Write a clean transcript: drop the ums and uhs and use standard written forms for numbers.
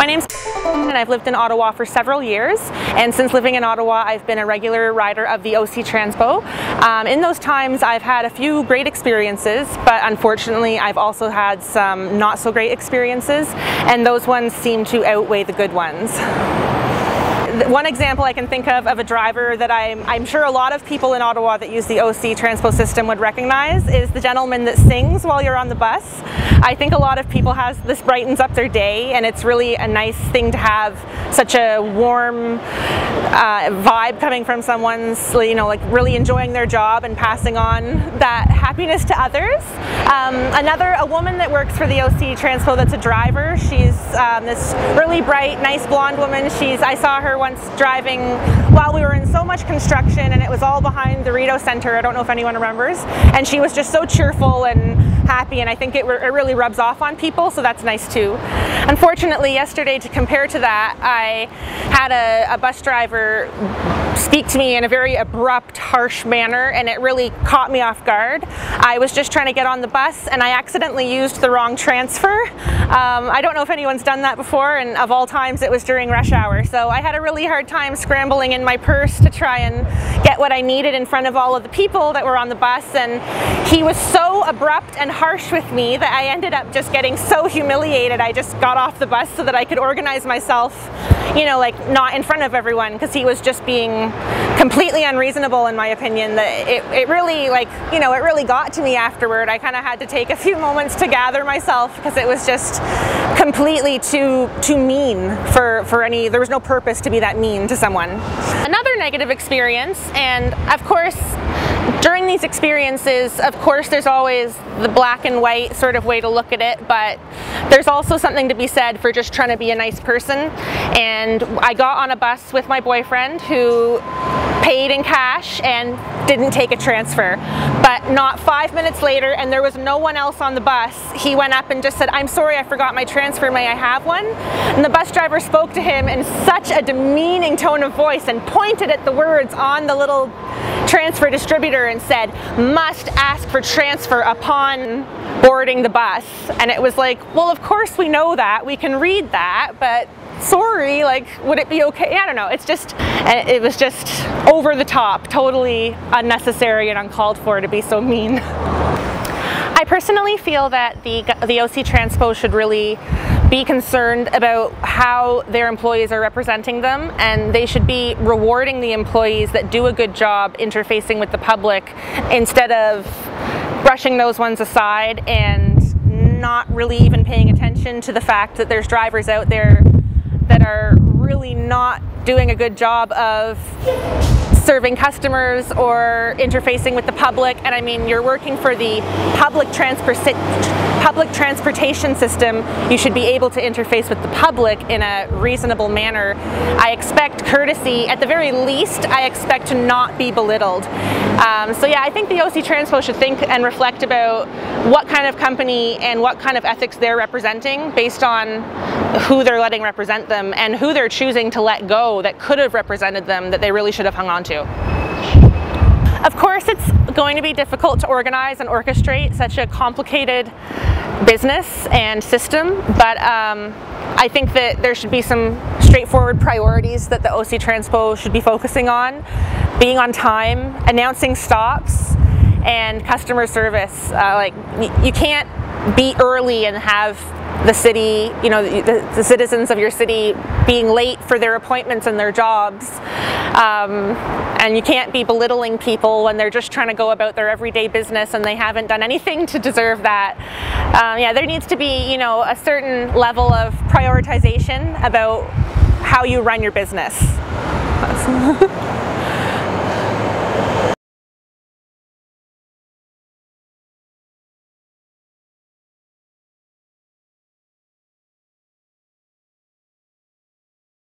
name's and I've lived in Ottawa for several years, and since living in Ottawa I've been a regular rider of the OC Transpo. In those times I've had a few great experiences, but unfortunately I've also had some not so great experiences, and those ones seem to outweigh the good ones. One example I can think of a driver that I'm sure a lot of people in Ottawa that use the OC Transpo system would recognize is the gentleman that sings while you're on the bus. I think a lot of people this brightens up their day, and it's really a nice thing to have such a warm vibe coming from someone's, like really enjoying their job and passing on that happiness to others. A woman that works for the OC Transpo that's a driver, she's this really bright, nice blonde woman. I saw her once driving while we were in so much construction, and it was all behind the Rideau Centre. I don't know if anyone remembers. And she was just so cheerful and happy, and I think it really rubs off on people, so that's nice too. Unfortunately, yesterday, to compare to that, I had a bus driver speak to me in a very abrupt, harsh manner, and it really caught me off guard. I was just trying to get on the bus, and I accidentally used the wrong transfer. I don't know if anyone's done that before, and of all times it was during rush hour, so I had a really hard time scrambling in my purse to try and get what I needed in front of all of the people that were on the bus, and he was so abrupt and harsh with me that I ended up just getting so humiliated. I just got off the bus so that I could organize myself, like not in front of everyone, because he was just being completely unreasonable in my opinion. That it really it really got to me afterward. I kind of had to take a few moments to gather myself, because it was just completely too mean there was no purpose to be that mean to someone. Another negative experience, and of course during these experiences, of course, there's always the black and white sort of way to look at it, but there's also something to be said for just trying to be a nice person. And I got on a bus with my boyfriend who paid in cash and didn't take a transfer. But not 5 minutes later, and there was no one else on the bus, he went up and just said, "I'm sorry, I forgot my transfer, may I have one?" And the bus driver spoke to him in such a demeaning tone of voice and pointed at the words on the little transfer distributor and said, "Must ask for transfer upon boarding the bus." And it was like, well, of course we know that, we can read that, but sorry, would it be okay? I don't know, it was just over the top, totally unnecessary and uncalled for to be so mean. I personally feel that the OC Transpo should really be concerned about how their employees are representing them, and they should be rewarding the employees that do a good job interfacing with the public instead of brushing those ones aside and not really even paying attention to the fact that there's drivers out there that are really not doing a good job of serving customers or interfacing with the public. And I mean, you're working for the public transportation system. You should be able to interface with the public in a reasonable manner. I expect courtesy. At the very least, I expect to not be belittled. So yeah, I think the OC Transpo should think and reflect about what kind of company and what kind of ethics they're representing based on who they're letting represent them and who they're choosing to let go that could have represented them that they really should have hung on to. Of course, it's going to be difficult to organize and orchestrate such a complicated business and system, but I think that there should be some straightforward priorities that the OC Transpo should be focusing on: being on time, announcing stops, and customer service. You can't be early and have the city, the citizens of your city being late for their appointments and their jobs. And you can't be belittling people when they're just trying to go about their everyday business and they haven't done anything to deserve that. Yeah, there needs to be, a certain level of prioritization about how you run your business.